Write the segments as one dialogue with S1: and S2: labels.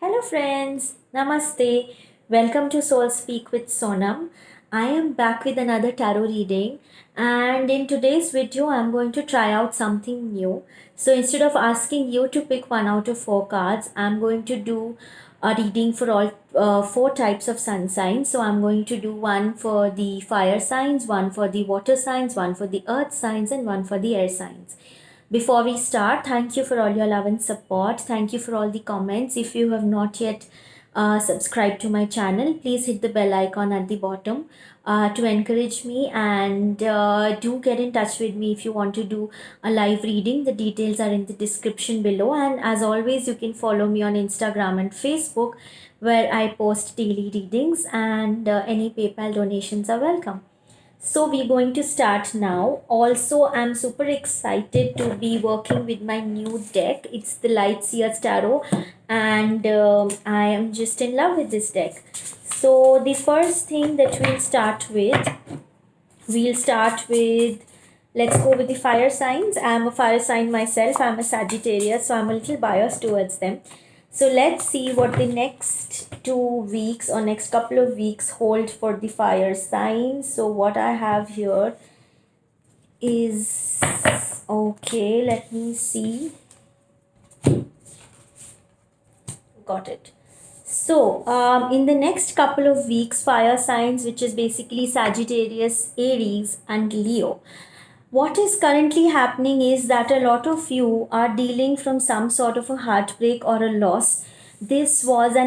S1: Hello friends, Namaste. Welcome to Soul Speak with Sonam. I am back with another tarot reading, and in today's video I'm going to try out something new. So instead of asking you to pick one out of four cards, I'm going to do a reading for all four types of sun signs. So I'm going to do one for the fire signs, one for the water signs, one for the earth signs, and one for the air signs. Before we start, thank you for all your love and support. Thank you for all the comments. If you have not yet subscribed to my channel, please hit the bell icon at the bottom to encourage me, and do get in touch with me if you want to do a live reading. The details are in the description below, and as always, you can follow me on Instagram and Facebook where I post daily readings, and any PayPal donations are welcome. So we're going to start now. Also, I'm super excited to be working with my new deck. It's the Light Seers Tarot, and I am just in love with this deck. So the first thing that we'll start with, let's go with the fire signs. I'm a fire sign myself. I'm a Sagittarius, so I'm a little biased towards them. So let's see what the next 2 weeks or next couple of weeks hold for the fire signs. So what I have here is, okay, let me see. Got it. So, in the next couple of weeks, fire signs, which is basically Sagittarius, Aries, and Leo. What is currently happening is that a lot of you are dealing from some sort of a heartbreak or a loss. This was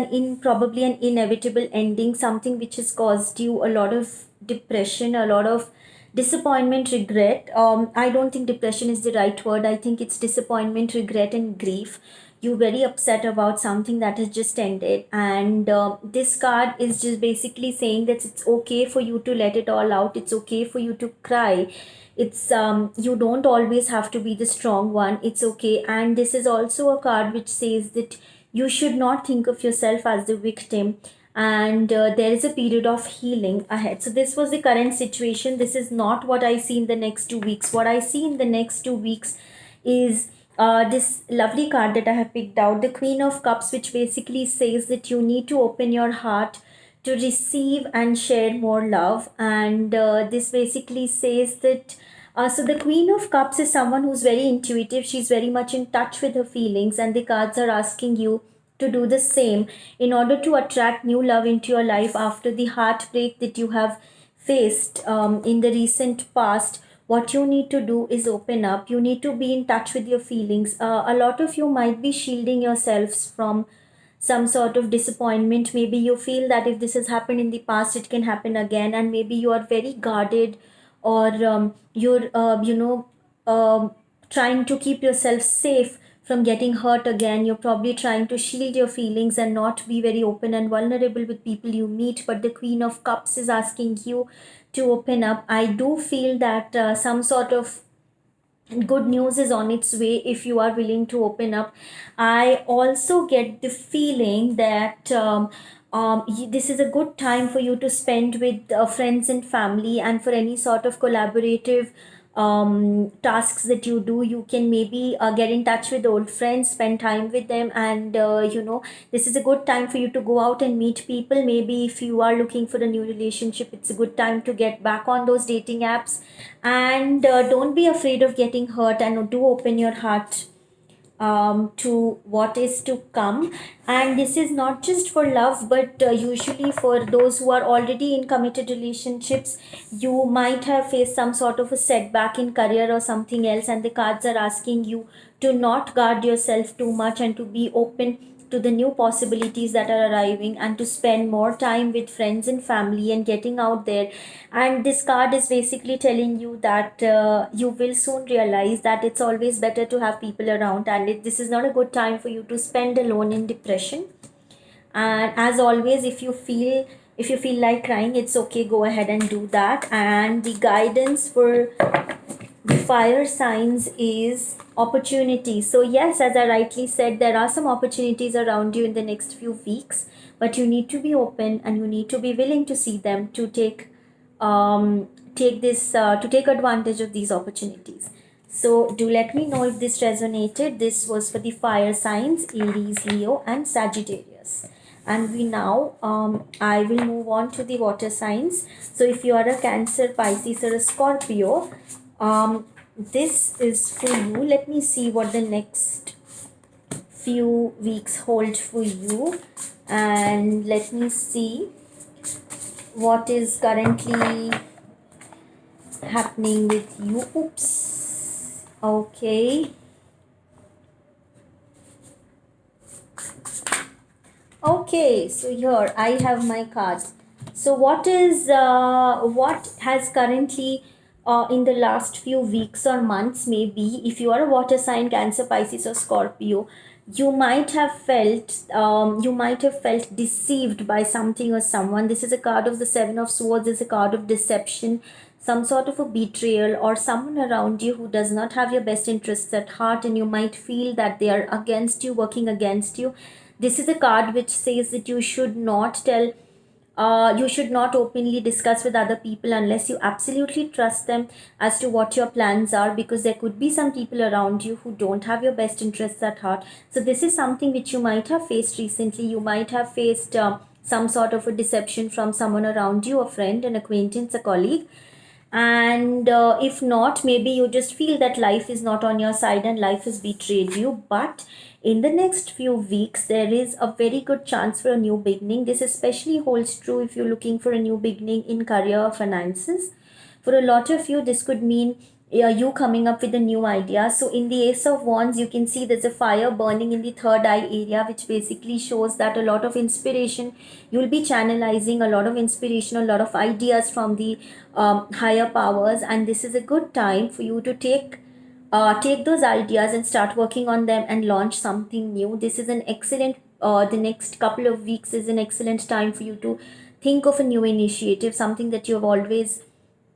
S1: probably an inevitable ending, something which has caused you a lot of depression, a lot of disappointment, regret. I don't think depression is the right word. I think it's disappointment, regret, and grief. You're very upset about something that has just ended, and this card is just basically saying that it's okay for you to let it all out. It's okay for you to cry. It's you don't always have to be the strong one. It's okay. And this is also a card which says that you should not think of yourself as the victim, and there is a period of healing ahead. So this was the current situation. This is not what I see in the next 2 weeks. What I see in the next 2 weeks is this lovely card that I have picked out, the Queen of Cups, which basically says that you need to open your heart to receive and share more love. And this basically says that so the Queen of Cups is someone who's very intuitive. She's very much in touch with her feelings, and the cards are asking you to do the same in order to attract new love into your life after the heartbreak that you have faced in the recent past. What you need to do is open up. You need to be in touch with your feelings. A lot of you might be shielding yourselves from some sort of disappointment. Maybe you feel that if this has happened in the past, it can happen again, and maybe you are very guarded, or you're trying to keep yourself safe from getting hurt again. You're probably trying to shield your feelings and not be very open and vulnerable with people you meet, but the Queen of Cups is asking you to open up. I do feel that some sort of good news is on its way if you are willing to open up. I also get the feeling that this is a good time for you to spend with friends and family, and for any sort of collaborative tasks that you do. You can maybe get in touch with old friends, spend time with them, and this is a good time for you to go out and meet people. Maybe if you are looking for a new relationship, it's a good time to get back on those dating apps. And don't be afraid of getting hurt, and do open your heart to what is to come. And this is not just for love, but usually for those who are already in committed relationships. You might have faced some sort of a setback in career or something else, and the cards are asking you to not guard yourself too much, and to be open to the new possibilities that are arriving, and to spend more time with friends and family and getting out there. And this card is basically telling you that you will soon realize that it's always better to have people around, and this is not a good time for you to spend alone in depression. And as always, if you feel like crying, it's okay, go ahead and do that. And the guidance for the fire signs is opportunity. So yes, as I rightly said, there are some opportunities around you in the next few weeks, but you need to be open, and you need to be willing to see them, to take advantage of these opportunities. So do let me know if this resonated. This was for the fire signs, Aries, Leo, and Sagittarius. And we now, I will move on to the water signs. So if you are a Cancer, Pisces, or a Scorpio, this is for you. Let me see what the next few weeks hold for you. And let me see what is currently happening with you. Oops. Okay. Okay, so here I have my cards. So what has currently in the last few weeks or months, maybe if you are a water sign, Cancer, Pisces, or Scorpio, you might have felt deceived by something or someone. This is a card of the Seven of Swords. Is a card of deception, some sort of a betrayal, or someone around you who does not have your best interests at heart, and you might feel that they are against you, working against you. This is a card which says that you should not openly discuss with other people unless you absolutely trust them as to what your plans are, because there could be some people around you who don't have your best interests at heart. So this is something which you might have faced recently. You might have faced some sort of a deception from someone around you, a friend, an acquaintance, a colleague. And if not, maybe you just feel that life is not on your side and life has betrayed you. But in the next few weeks, there is a very good chance for a new beginning. This especially holds true if you're looking for a new beginning in career or finances. For a lot of you, this could mean you coming up with a new idea. So in the Ace of Wands, you can see there's a fire burning in the third eye area, which basically shows that a lot of inspiration, you'll be channelizing a lot of inspiration, a lot of ideas from the higher powers. And this is a good time for you to take those ideas and start working on them and launch something new. This is an excellent, the next couple of weeks is an excellent time for you to think of a new initiative, something that you've always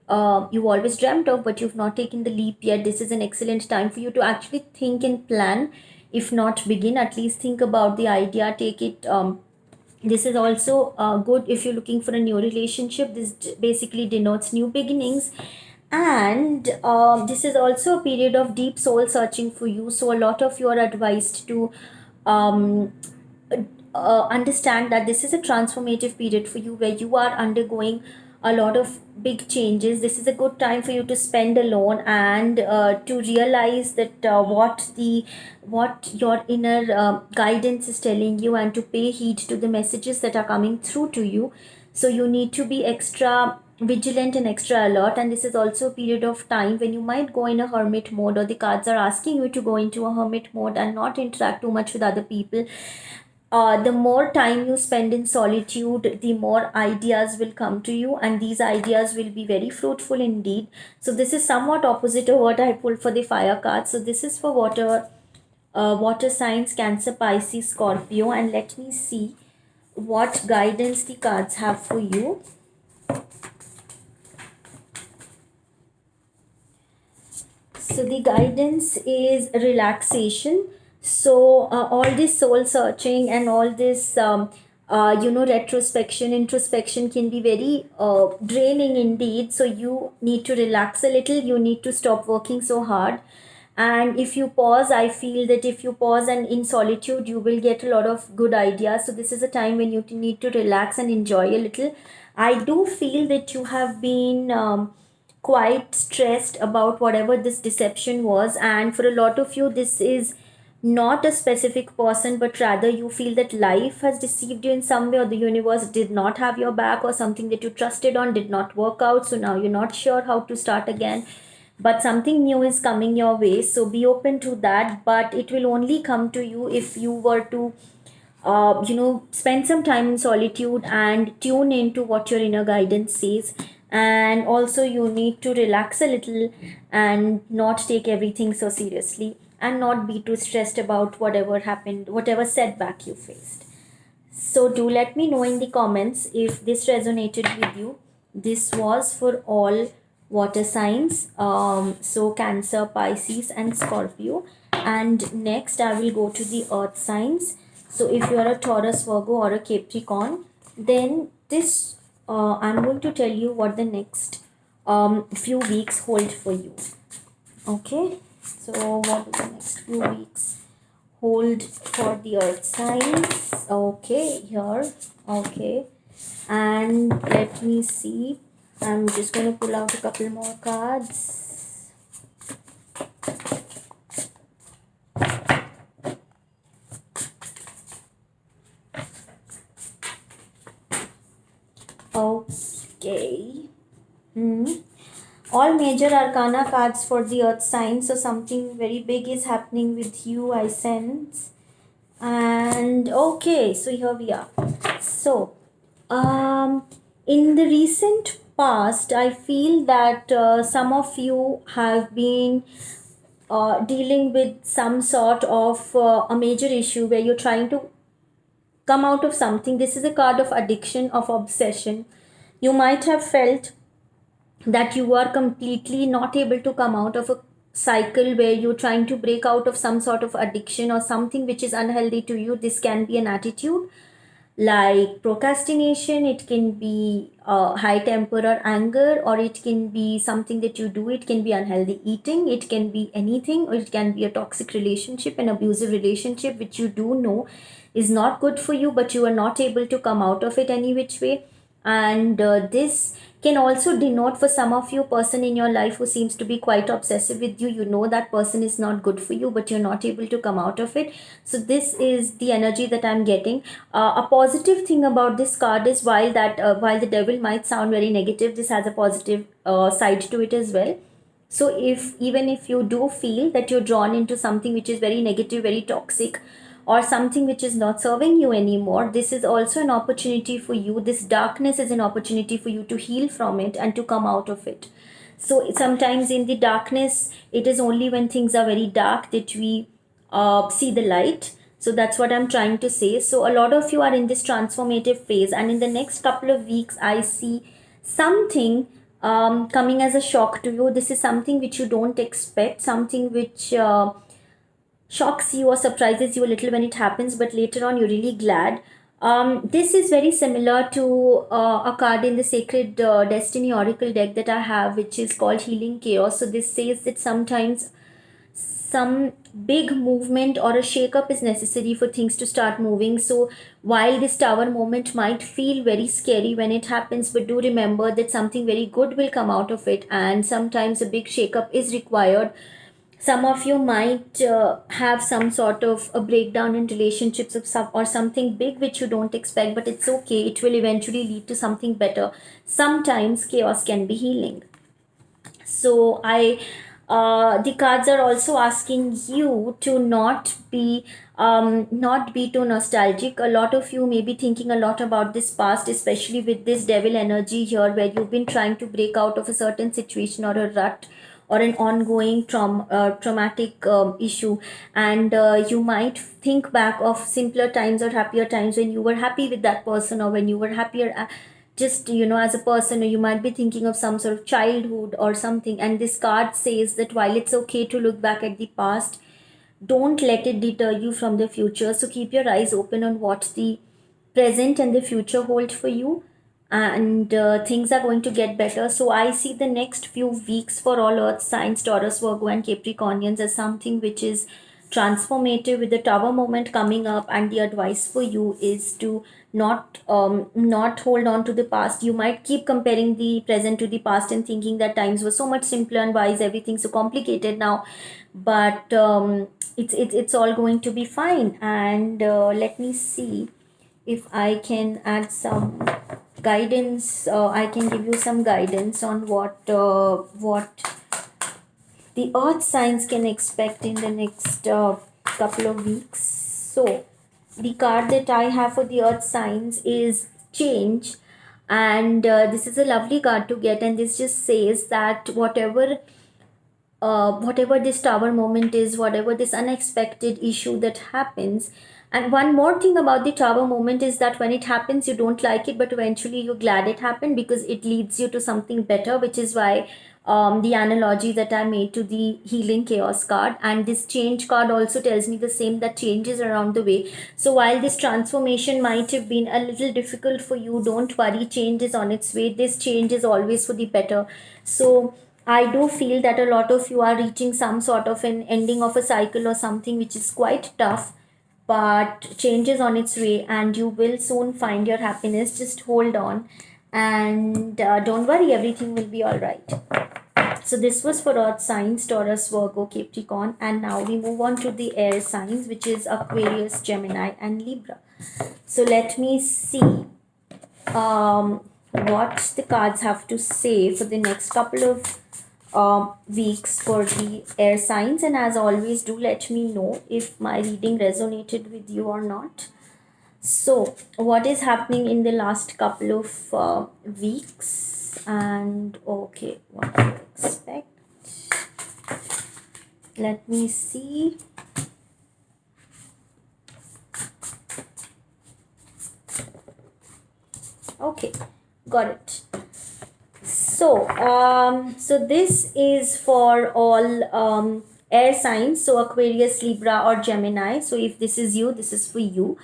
S1: dreamt of, but you've not taken the leap yet. This is an excellent time for you to actually think and plan. If not begin, at least think about the idea, take it. This is also good if you're looking for a new relationship. This basically denotes new beginnings. And this is also a period of deep soul searching for you. So a lot of you are advised to um, understand that this is a transformative period for you, where you are undergoing a lot of big changes. This is a good time for you to spend alone and to realize that what your inner guidance is telling you, and to pay heed to the messages that are coming through to you. So you need to be extra vigilant and extra alert. And this is also a period of time when you might go in a hermit mode, or the cards are asking you to go into a hermit mode and not interact too much with other people. The more time you spend in solitude, the more ideas will come to you, and these ideas will be very fruitful indeed. So this is somewhat opposite of what I pulled for the fire card. So this is for water signs, Cancer, Pisces, Scorpio. And let me see what guidance the cards have for you. So the guidance is relaxation. So all this soul searching and all this retrospection, introspection can be very draining indeed. So you need to relax a little. You need to stop working so hard. And if you pause, I feel that if you pause and in solitude, you will get a lot of good ideas. So this is a time when you need to relax and enjoy a little. I do feel that you have been quite stressed about whatever this deception was. And for a lot of you, this is not a specific person, but rather you feel that life has deceived you in some way, or the universe did not have your back, or something that you trusted on did not work out. So now you're not sure how to start again, but something new is coming your way. So be open to that, but it will only come to you if you were to spend some time in solitude and tune into what your inner guidance says. And also you need to relax a little and not take everything so seriously, and not be too stressed about whatever happened, whatever setback you faced. So do let me know in the comments if this resonated with you. This was for all water signs, so Cancer, Pisces, and Scorpio. And next I will go to the earth signs. So if you are a Taurus, Virgo, or a Capricorn, then this I'm going to tell you what the next few weeks hold for you. Okay. So what do the next few weeks hold for the earth signs? Okay, here. Okay, and let me see. I'm just going to pull out a couple more cards. Okay. Hmm. All major arcana cards for the earth sign, so something very big is happening with you, I sense. And okay, so here we are. So in the recent past, I feel that some of you have been dealing with some sort of a major issue where you're trying to come out of something. This is a card of addiction, of obsession. You might have felt that you are completely not able to come out of a cycle where you're trying to break out of some sort of addiction or something which is unhealthy to you. This can be an attitude like procrastination, it can be high temper or anger, or it can be something that you do, it can be unhealthy eating, it can be anything, or it can be a toxic relationship, an abusive relationship which you do know is not good for you, but you are not able to come out of it any which way. And this can also denote for some of you person in your life who seems to be quite obsessive with you. You know that person is not good for you, but you're not able to come out of it. So this is the energy that I'm getting. A positive thing about this card is while the devil might sound very negative, this has a positive side to it as well. So if even if you do feel that you're drawn into something which is very negative, very toxic, or something which is not serving you anymore, this is also an opportunity for you. This darkness is an opportunity for you to heal from it and to come out of it. So sometimes in the darkness, it is only when things are very dark that we see the light. So that's what I'm trying to say. So a lot of you are in this transformative phase, and in the next couple of weeks, I see something coming as a shock to you. This is something which you don't expect, something which shocks you or surprises you a little when it happens, but later on you're really glad. This is very similar to a card in the Sacred Destiny Oracle deck that I have, which is called Healing Chaos. So this says that sometimes some big movement or a shake-up is necessary for things to start moving. So while this tower moment might feel very scary when it happens, but do remember that something very good will come out of it, and sometimes a big shake-up is required. Some of you might have some sort of a breakdown in relationships of some, or something big which you don't expect, but it's okay, it will eventually lead to something better. Sometimes chaos can be healing. So I the cards are also asking you to not be too nostalgic. A lot of you may be thinking a lot about this past, especially with this devil energy here, where you've been trying to break out of a certain situation or a rut or an ongoing traumatic issue. And you might think back of simpler times or happier times when you were happy with that person, or when you were happier just as a person, or you might be thinking of some sort of childhood or something. And this card says that while it's okay to look back at the past, don't let it deter you from the future. So keep your eyes open on what the present and the future hold for you, and things are going to get better. So I see the next few weeks for all earth signs, Taurus, Virgo and Capricornians, as something which is transformative, with the tower moment coming up. And the advice for you is to not hold on to the past. You might keep comparing the present to the past and thinking that times were so much simpler, and why is everything so complicated now. But it's all going to be fine. And let me see if I can add some guidance. I can give you some guidance on what the earth signs can expect in the next couple of weeks. So the card that I have for the earth signs is change, and this is a lovely card to get. And this just says that whatever this tower moment is, whatever this unexpected issue that happens. And one more thing about the tower moment is that when it happens, you don't like it, but eventually you're glad it happened because it leads you to something better, which is why the analogy that I made to the healing chaos card. And this change card also tells me the same, that change is around the way. So while this transformation might have been a little difficult for you, don't worry, change is on its way. This change is always for the better. So I do feel that a lot of you are reaching some sort of an ending of a cycle or something which is quite tough, but change is on its way and you will soon find your happiness. Just hold on and don't worry, everything will be all right. So this was for Earth signs, Taurus, Virgo, Capricorn, and now we move on to the air signs, which is Aquarius, Gemini, and Libra. So let me see what the cards have to say for the next couple of weeks for the air signs. And as always, do let me know if my reading resonated with you or not. So, what is happening in the last couple of weeks? And okay, what to expect? Let me see. Okay, got it. So this is for all air signs. So Aquarius, Libra, or Gemini. So if this is you, this is for you.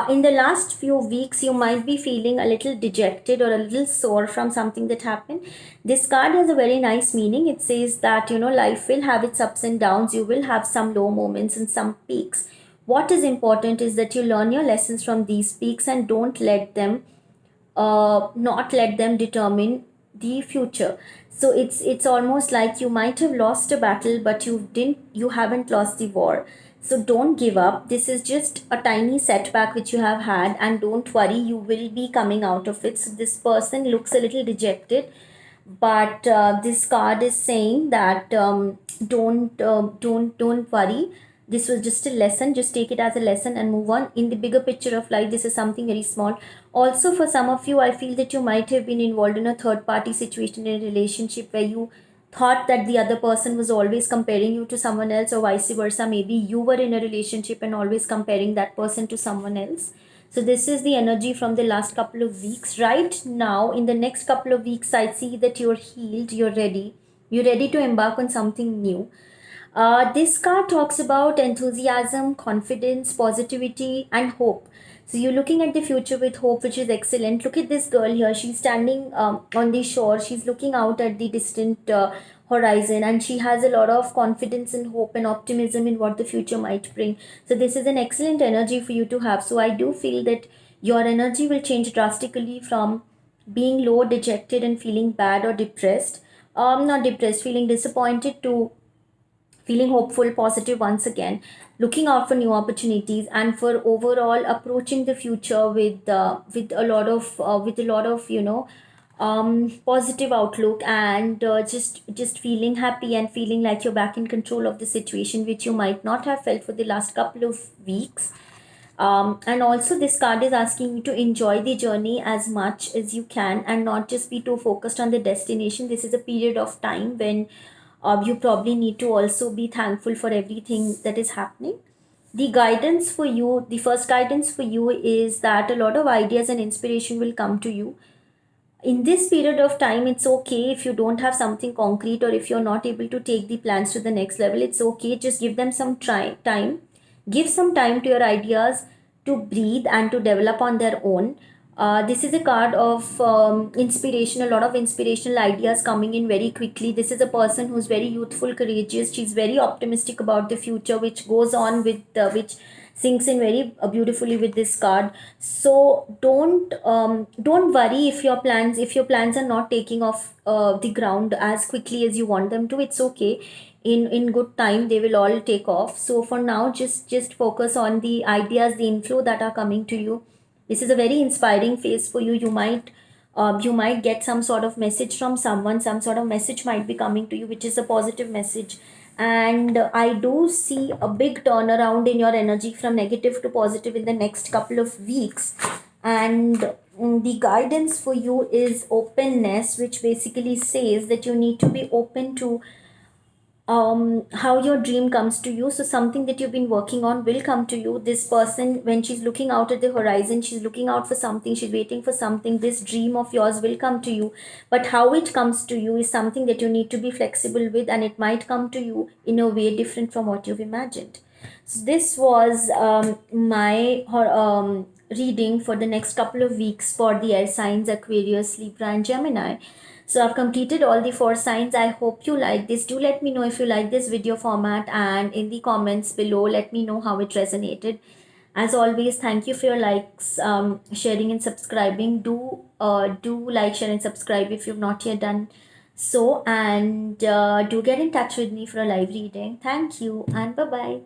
S1: In the last few weeks, you might be feeling a little dejected or a little sore from something that happened. This card has a very nice meaning. It says that, you know, life will have its ups and downs. You will have some low moments and some peaks. What is important is that you learn your lessons from these peaks and don't let them not let them determine the future. So it's almost like you might have lost a battle, but you haven't lost the war. So don't give up. This is just a tiny setback which you have had, and don't worry, you will be coming out of it. So this person looks a little dejected, but this card is saying that don't worry. This was just a lesson. Just take it as a lesson and move on. In the bigger picture of life, this is something very small. Also, for some of you, I feel that you might have been involved in a third party situation in a relationship where you thought that the other person was always comparing you to someone else, or vice versa. Maybe you were in a relationship and always comparing that person to someone else. So this is the energy from the last couple of weeks. Right now, in the next couple of weeks, I see that you're healed, you're ready. You're ready to embark on something new. This card talks about enthusiasm, confidence, positivity, and hope. So you're looking at the future with hope, which is excellent. Look at this girl here. She's standing on the shore. She's looking out at the distant horizon, and she has a lot of confidence and hope and optimism in what the future might bring. So this is an excellent energy for you to have. So I do feel that your energy will change drastically from being low, dejected, and feeling bad or depressed. Not depressed, feeling disappointed, to feeling hopeful, positive once again, looking out for new opportunities, and for overall approaching the future with a lot of positive outlook, and just feeling happy and feeling like you're back in control of the situation, which you might not have felt for the last couple of weeks. And also, this card is asking you to enjoy the journey as much as you can and not just be too focused on the destination. This is a period of time when you probably need to also be thankful for everything that is happening. The guidance for you, the first guidance for you is that a lot of ideas and inspiration will come to you. In this period of time, it's okay if you don't have something concrete, or if you're not able to take the plans to the next level. It's okay, just give them some time. Give some time to your ideas to breathe and to develop on their own. This is a card of inspiration, a lot of inspirational ideas coming in very quickly. This is a person who's very youthful, courageous. She's very optimistic about the future, which goes on with which syncs in very beautifully with this card. So don't worry if your plans are not taking off the ground as quickly as you want them to. It's okay. In good time, they will all take off. So for now, just focus on the ideas, the inflow that are coming to you. This is a very inspiring phase for you. You might get some sort of message from someone. Some sort of message might be coming to you, which is a positive message. And I do see a big turnaround in your energy from negative to positive in the next couple of weeks. And the guidance for you is openness, which basically says that you need to be open to how your dream comes to you. So something that you've been working on will come to you. This person, when she's looking out at the horizon, she's looking out for something, she's waiting for something. This dream of yours will come to you, but how it comes to you is something that you need to be flexible with, and it might come to you in a way different from what you've imagined. So this was my reading for the next couple of weeks for the air signs Aquarius, Libra, and Gemini. So I've completed all the four signs. I hope you like this. Do let me know if you like this video format, and in the comments below, let me know how it resonated. As always, thank you for your likes, sharing, and subscribing. Do like, share, and subscribe if you've not yet done so, and do get in touch with me for a live reading. Thank you, and bye bye.